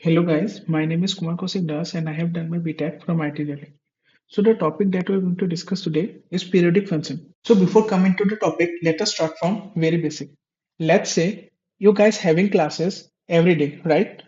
Hello guys, my name is Kumar Kaushik Das and I have done my BTech from IIT Delhi. So the topic that we're going to discuss today is periodic function. So before coming to the topic, let us start from very basic. Let's say you guys having classes every day, right?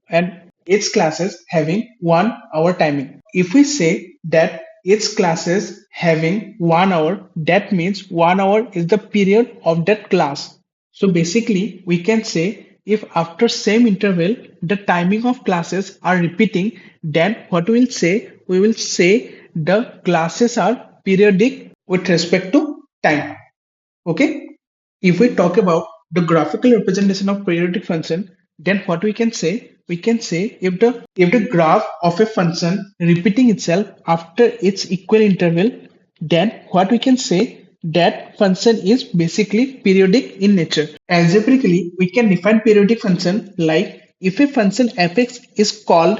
And each classes having 1 hour timing. If we say that each classes having 1 hour, that means 1 hour is the period of that class. So basically, we can say if after same interval the timing of classes are repeating, then what we'll say? We will say the classes are periodic with respect to time. Okay. If we talk about the graphical representation of periodic function, then what we can say? We can say if the graph of a function repeating itself after its equal interval, then what we can say that function is basically periodic in nature. Algebraically, we can define periodic function like if a function fx is called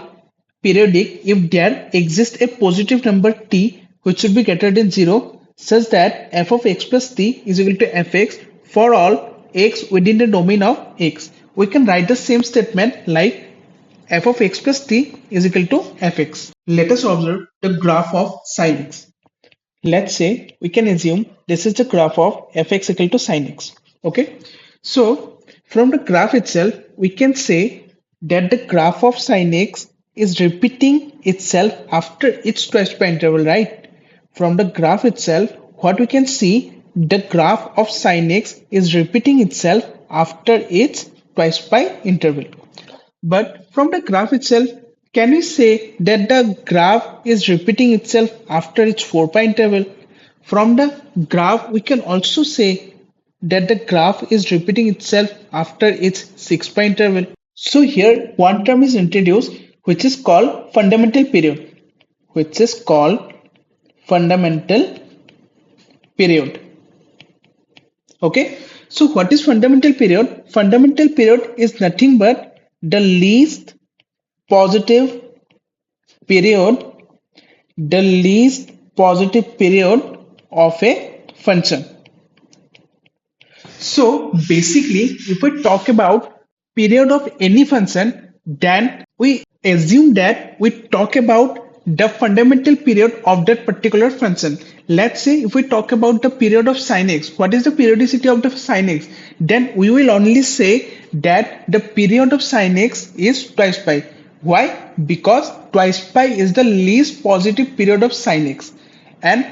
periodic if there exists a positive number t which should be greater than 0 such that f of x plus t is equal to fx for all x within the domain of x. We can write the same statement like f of x plus t is equal to fx. Let us observe the graph of sin x. Let's say we can assume this is the graph of fx equal to sin x. Okay. So from the graph itself, we can say that the graph of sin x is repeating itself after its twice pi interval, right? From the graph itself, what we can see, the graph of sin x is repeating itself after its twice pi interval. But from the graph itself, can we say that the graph is repeating itself after its 4 pi interval? From the graph, we can also say that the graph is repeating itself after its 6 pi interval. So here one term is introduced which is called fundamental period, which is called fundamental period. Okay, so what is fundamental period? Fundamental period is nothing but the least positive period, the least positive period of a function. So basically, if we talk about period of any function, then we assume that we talk about the fundamental period of that particular function. Let's say if we talk about the period of sin x, what is the periodicity of the sin x? Then we will only say that the period of sin x is twice pi. Why? Because twice pi is the least positive period of sin x. And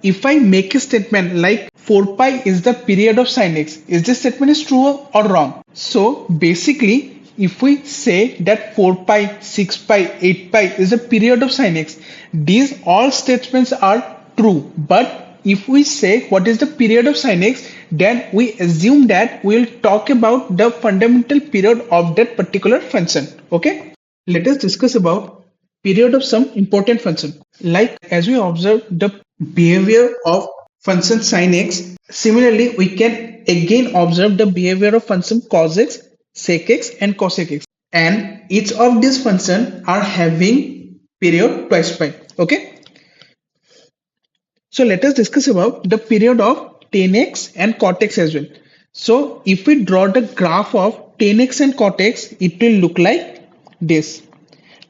if I make a statement like 4 pi is the period of sin x, is this statement is true or wrong? So basically, if we say that 4 pi, 6 pi, 8 pi is the period of sin x, these all statements are true. But if we say what is the period of sin x, then we assume that we will talk about the fundamental period of that particular function. Okay, let us discuss about period of some important function. Like as we observe the behavior of function sin x, similarly we can again observe the behavior of function cos x, sec x and cosec x. And each of these functions are having period twice pi. Okay. So let us discuss about the period of tan x and cot x as well. So if we draw the graph of tan x and cot x, it will look like this.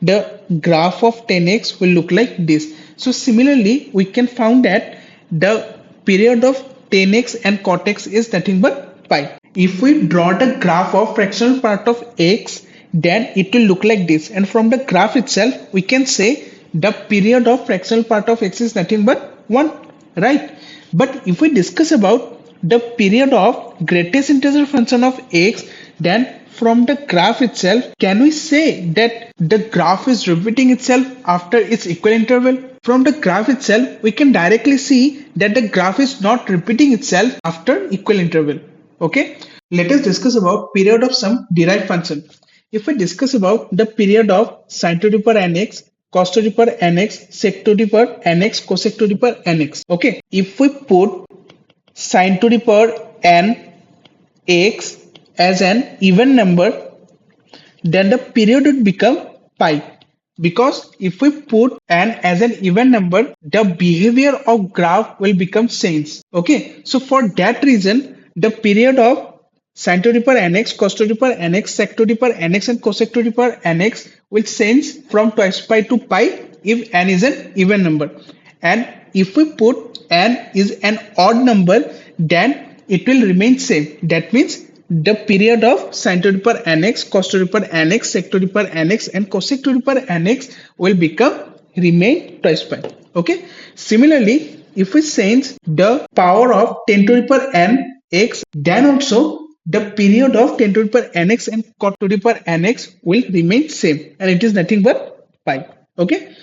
The graph of tan x will look like this. So similarly, we can find that the period of tan x and cot x is nothing but pi. If we draw the graph of fractional part of x, then it will look like this. And from the graph itself, we can say the period of fractional part of x is nothing but 1, right? But if we discuss about the period of greatest integer function of x, then from the graph itself, can we say that the graph is repeating itself after its equal interval? From the graph itself, we can directly see that the graph is not repeating itself after equal interval. Okay, let us discuss about period of some derived function. If we discuss about the period of sin to the power nx, cos to the power nx, sec to the power nx, cosec to the power nx. Okay, if we put sin to the power n x as an even number, then the period would become pi. Because if we put n as an even number, the behavior of graph will become change. Okay, so for that reason, the period of Sin to the power nx, cos to the power nx, sec to the power nx, and cosec to the power nx will change from twice pi to pi if n is an even number. And if we put n is an odd number, then it will remain same. That means the period of sin to the power nx, cos to the power nx, sec to the power nx, and cosec to the power nx will remain twice pi. Okay. Similarly, if we change the power of 10 to the power nx, then also the period of 10 to the power nx and cot to the power nx will remain same, and it is nothing but pi. Okay.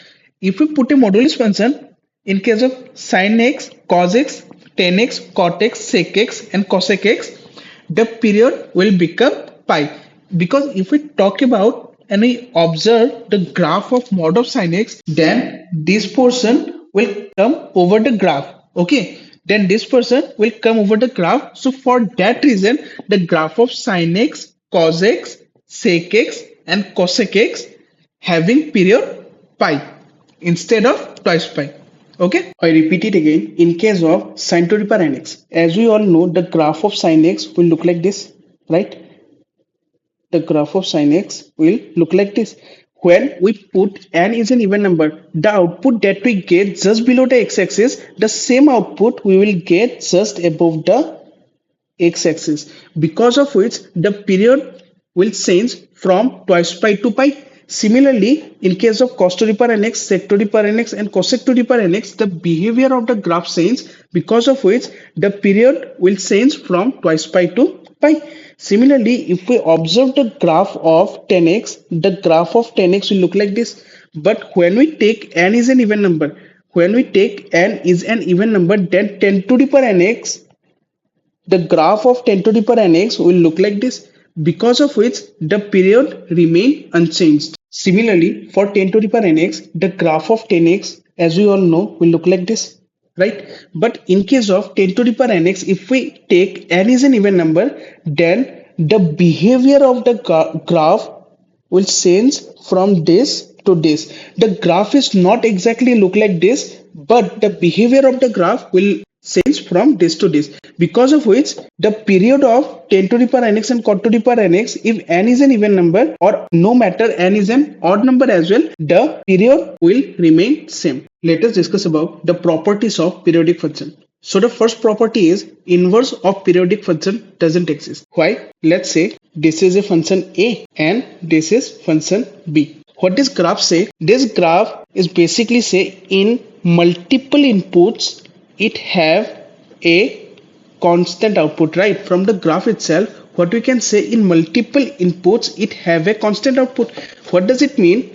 If we put a modulus function in case of sin x, cos x, tan x, cot x, sec x, and cosec x, the period will become pi. Because if we talk about and we observe the graph of mod of sin x, then this portion will come over the graph. Okay. Then this person will come over the graph. So for that reason, the graph of sin x, cos x, sec x, and cosec x having period pi instead of twice pi. Okay. I repeat it again. In case of sin to the power nx, as we all know, the graph of sin x will look like this, right? The graph of sin x will look like this. When we put n is an even number, the output that we get just below the x-axis, the same output we will get just above the x-axis, because of which the period will change from twice pi to pi. Similarly, in case of cos to the power nx, sec to the power nx, and cosec to the power nx, the behavior of the graph change, because of which the period will change from twice pi to pi. Similarly, if we observe the graph of 10x, the graph of 10x will look like this. But when we take n is an even number, then 10 to the power nx, the graph of 10 to the power nx will look like this, because of which the period remain unchanged. Similarly, for 10 to the power nx, the graph of 10x, as we all know, will look like this, right? But in case of 10 to the power nx, if we take n is an even number, then the behavior of the graph will change from this to this. The graph is not exactly look like this, but the behavior of the graph will change from this to this, because of which the period of 10 to the power nx and cot to the power nx, if n is an even number or no matter n is an odd number as well, the period will remain same. Let us discuss about the properties of periodic function. So the first property is inverse of periodic function doesn't exist. Why? Let's say this is a function a and this is function b. What does graph say? This graph is basically say in multiple inputs it have a constant output, right? From the graph itself, what we can say, in multiple inputs it have a constant output. What does it mean?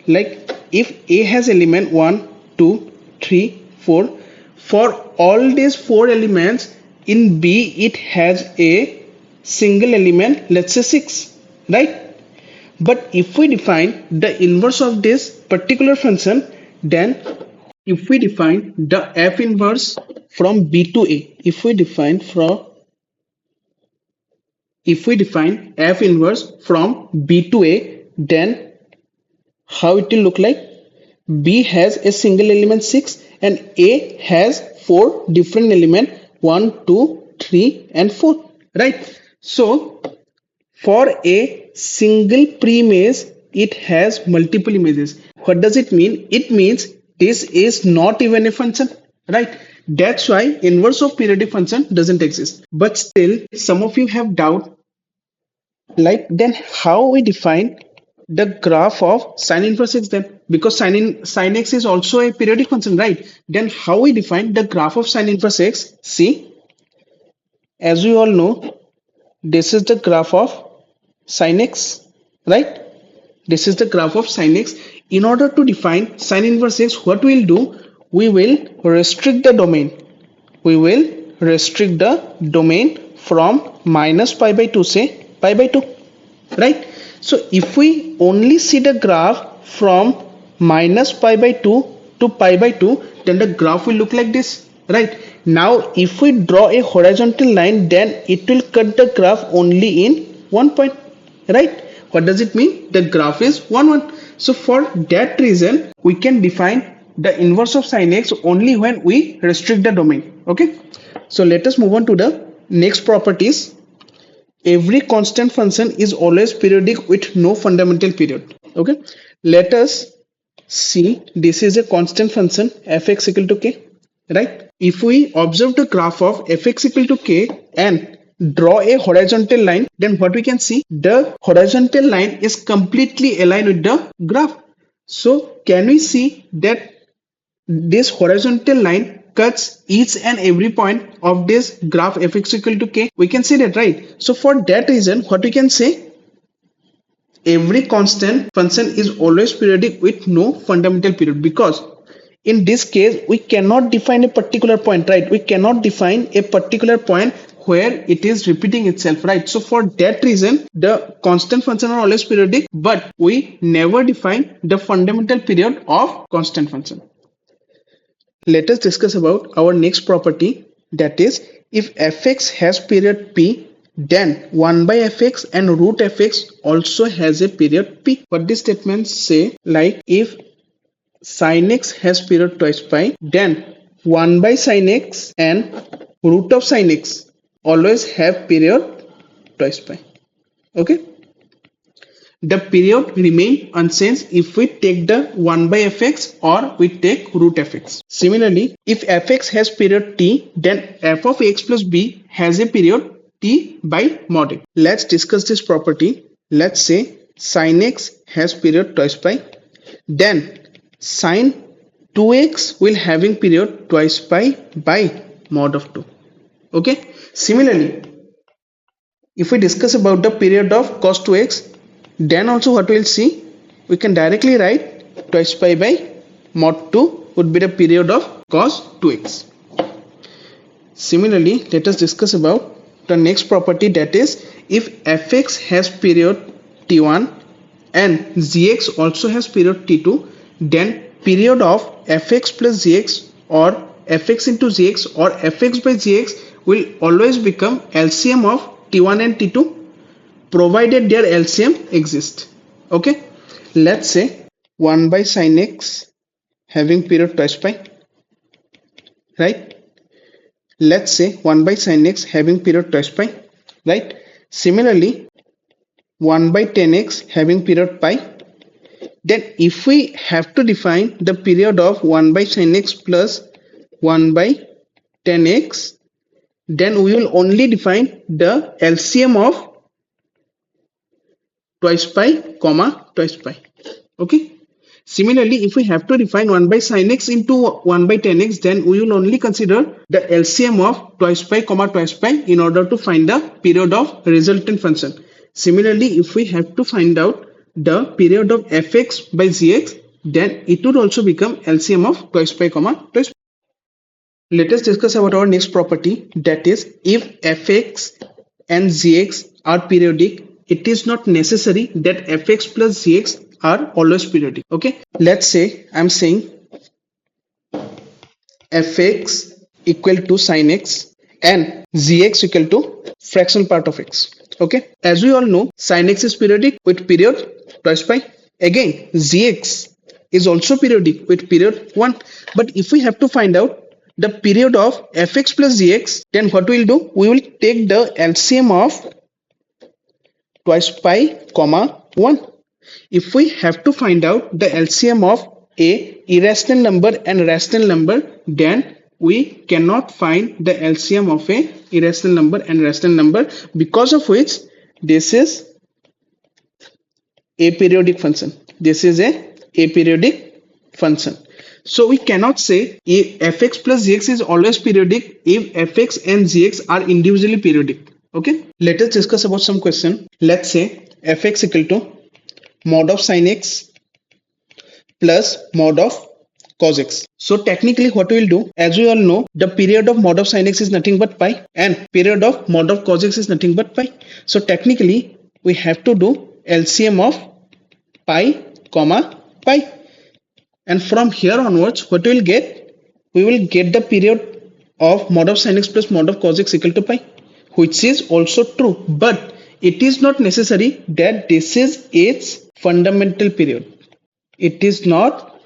Like if a has element 1, 2, 3, 4, for all these 4 elements, in b it has a single element, let's say 6, right? But if we define the inverse of this particular function, then if we define the f inverse from b to a, if we define f inverse from b to a, then how it will look like? B has a single element 6 and a has 4 different element 1, 2, 3 and 4, right? So for a single pre-image it has multiple images. What does it mean? It means this is not even a function, right? That's why inverse of periodic function doesn't exist. But still some of you have doubt, like then how we define the graph of sin inverse x then? Because sin x is also a periodic function, right? Then how we define the graph of sin inverse x? See, as we all know, this is the graph of sin x, right? This is the graph of sin x. In order to define sin inverse x, what we'll do? We will restrict the domain. We will restrict the domain from minus pi by 2, say pi by 2, right? So if we only see the graph from minus pi by 2 to pi by 2, then the graph will look like this, right? Now if we draw a horizontal line, then it will cut the graph only in one point, right? What does it mean? The graph is 1, 1. So for that reason, we can define the inverse of sin x only when we restrict the domain. Okay. So let us move on to the next properties. Every constant function is always periodic with no fundamental period. Okay, let us see, this is a constant function fx equal to k, right? If we observe the graph of fx equal to k and draw a horizontal line, then what we can see, the horizontal line is completely aligned with the graph. So can we see that this horizontal line cuts each and every point of this graph fx equal to k? We can see that, right? So for that reason, what we can say, every constant function is always periodic with no fundamental period, because in this case we cannot define a particular point, right? We cannot define a particular point where it is repeating itself, right? So for that reason the constant function are always periodic, but we never define the fundamental period of constant function. Let us discuss about our next property, that is, if fx has period p, then 1 by fx and root fx also has a period p. What these statements say, like if sin x has period twice pi, then 1 by sin x and root of sin x always have period twice pi. Okay, the period remain unchanged if we take the 1 by fx or we take root fx. Similarly, if fx has period t, then f of x plus b has a period t by mod x. Let's discuss this property. Let's say sin x has period twice pi, then sin 2x will having period twice pi by mod of 2. Okay. Similarly, if we discuss about the period of cos 2x, then also what we'll see, we can directly write twice pi by mod 2 would be the period of cos 2x. Similarly, let us discuss about the next property, that is, if fx has period t1 and gx also has period t2, then period of fx plus gx or fx into gx or fx by gx will always become LCM of t1 and t2, provided their LCM exists. Okay, let's say 1 by sin x having period twice pi, right? Let's say 1 by sin x having period twice pi, right? Similarly, 1 by tan x having period pi. Then if we have to define the period of 1 by sin x plus 1 by tan x, then we will only define the LCM of twice pi comma twice pi. Okay. Similarly, if we have to define 1 by sin x into 1 by tan x, then we will only consider the LCM of twice pi comma twice pi in order to find the period of resultant function. Similarly, if we have to find out the period of fx by gx, then it would also become LCM of twice pi comma twice pi. Let us discuss about our next property, that is, if fx and gx are periodic, it is not necessary that fx plus gx are always periodic. Okay, let's say I'm saying fx equal to sin x and gx equal to fractional part of x. Okay, as we all know, sin x is periodic with period twice pi. Again, gx is also periodic with period 1. But if we have to find out the period of fx plus gx, then what we'll do, we will take the LCM of twice pi comma 1. If we have to find out the LCM of a irrational number and rational number, then we cannot find the LCM of a irrational number and rational number, because of which this is a periodic function. This is a aperiodic function. So we cannot say if fx plus gx is always periodic if fx and gx are individually periodic. Okay, let us discuss about some question. Let's say fx equal to mod of sin x plus mod of cos x. So technically what we will do, as we all know, the period of mod of sin x is nothing but pi and period of mod of cos x is nothing but pi. So technically we have to do LCM of pi comma pi, and from here onwards what we will get, we will get the period of mod of sin x plus mod of cos x equal to pi, which is also true, but it is not necessary that this is its fundamental period. It is not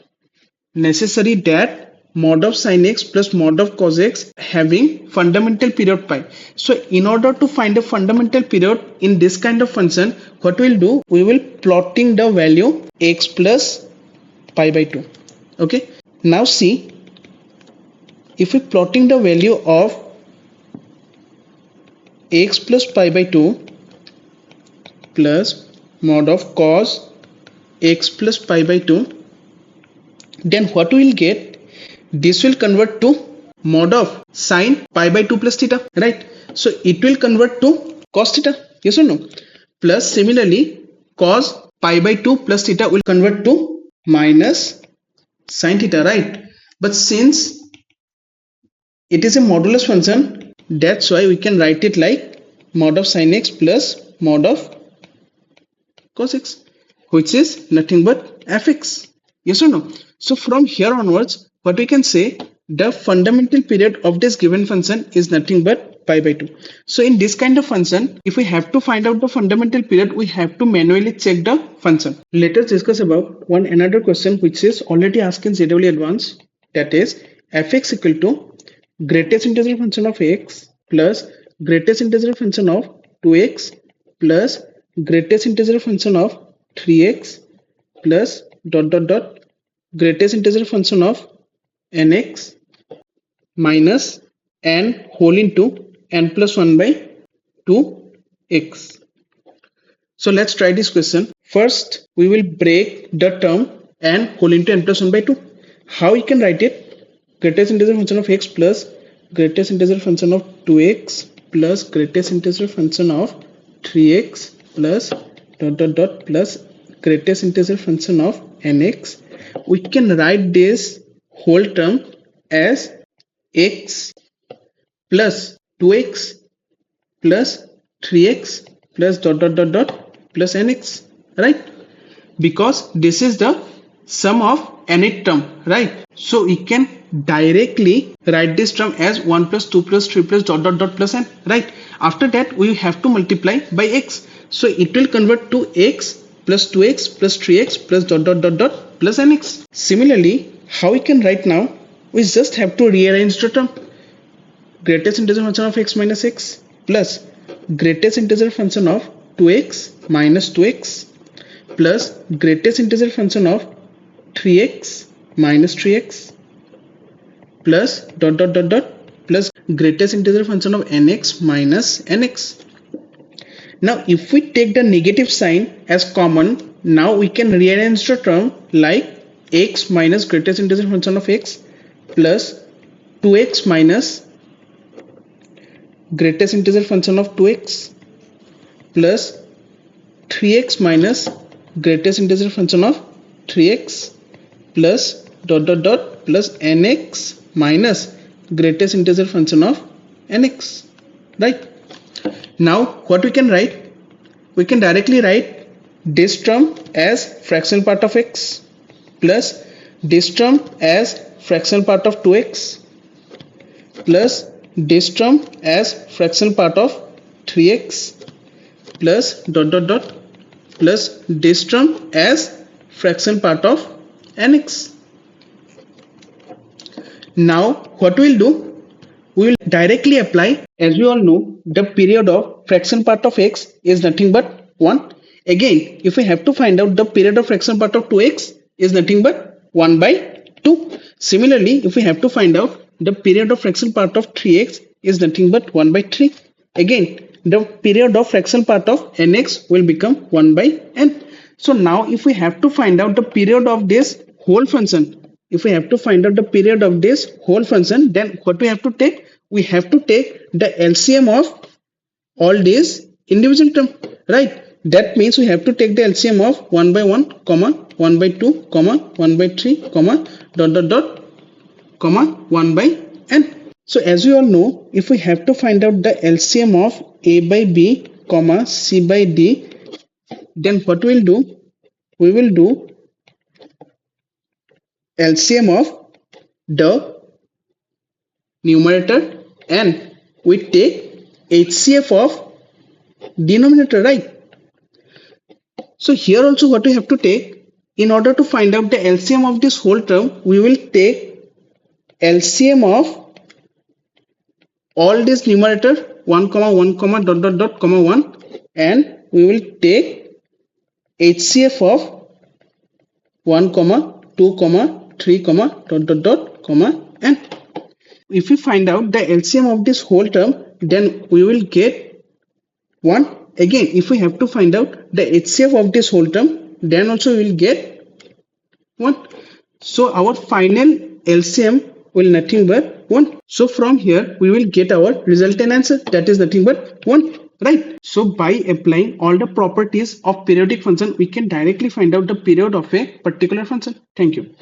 necessary that mod of sin x plus mod of cos x having fundamental period pi. So in order to find a fundamental period in this kind of function, what we'll do, we will plotting the value x plus pi by 2. Okay, now see, if we plotting the value of x plus pi by 2 plus mod of cos x plus pi by 2, then what we will get, this will convert to mod of sine pi by 2 plus theta, right? So it will convert to cos theta, yes or no? Plus similarly cos pi by 2 plus theta will convert to minus sine theta, right? But since it is a modulus function, that's why we can write it like mod of sin x plus mod of cos x, which is nothing but fx, yes or no? So from here onwards, what we can say, the fundamental period of this given function is nothing but pi by 2. So in this kind of function, if we have to find out the fundamental period, we have to manually check the function. Let us discuss about another question which is already asked in JEE Advanced, that is fx equal to greatest integer function of x plus greatest integer function of 2x plus greatest integer function of 3x plus dot dot dot greatest integer function of nx minus n whole into n plus 1 by 2x. So let's try this question. First, we will break the term n whole into n plus 1 by 2. How we can write it? Greatest integer function of x plus greatest integer function of 2x plus greatest integer function of 3x plus dot dot dot plus greatest integer function of nx. We can write this whole term as x plus 2x plus 3x plus dot dot dot dot plus nx, right? Because this is the sum of nth term, right? So we can directly write this term as 1 plus 2 plus 3 plus dot dot dot plus n, right? After that we have to multiply by x, so it will convert to x plus 2x plus 3x plus dot dot dot dot plus nx. Similarly, how we can write now, we just have to rearrange the term. Greatest integer function of x minus x plus greatest integer function of 2x minus 2x plus greatest integer function of 3x minus 3x plus dot dot dot dot plus greatest integer function of nx minus nx. Now if we take the negative sign as common, now we can rearrange the term like x minus greatest integer function of x plus 2x minus greatest integer function of 2x plus 3x minus greatest integer function of 3x plus dot dot dot plus nx minus greatest integer function of nx, right? Now what we can write, we can directly write this term as fractional part of x plus this term as fractional part of 2x plus this term as fractional part of 3x plus dot dot dot plus this term as fractional part of nx. Now what we'll do, we will directly apply, as we all know, the period of fraction part of x is nothing but 1. Again, if we have to find out the period of fraction part of 2x is nothing but 1 by 2. Similarly, if we have to find out the period of fraction part of 3x is nothing but 1 by 3. Again, the period of fraction part of nx will become 1 by n. So now if we have to find out the period of this whole function, if we have to find out the period of this whole function, then what we have to take? We have to take the LCM of all these individual terms, right? That means we have to take the LCM of 1 by 1, comma, 1 by 2, comma, 1 by 3, comma, dot dot dot, comma, 1 by n. So as we all know, if we have to find out the LCM of a by b, comma, c by d, then what we'll do? We will do LCM of the numerator and we take HCF of denominator, right? So here also what we have to take, in order to find out the LCM of this whole term, we will take LCM of all this numerator 1 comma 1 comma dot dot dot comma 1, and we will take HCF of 1 comma 2 comma 3 comma dot dot dot comma n. If we find out the LCM of this whole term, then we will get 1. Again, if we have to find out the HCF of this whole term, then also we will get 1. So our final LCM will nothing but 1. So from here we will get our resultant answer, that is nothing but 1, right? So by applying all the properties of periodic function, we can directly find out the period of a particular function. Thank you.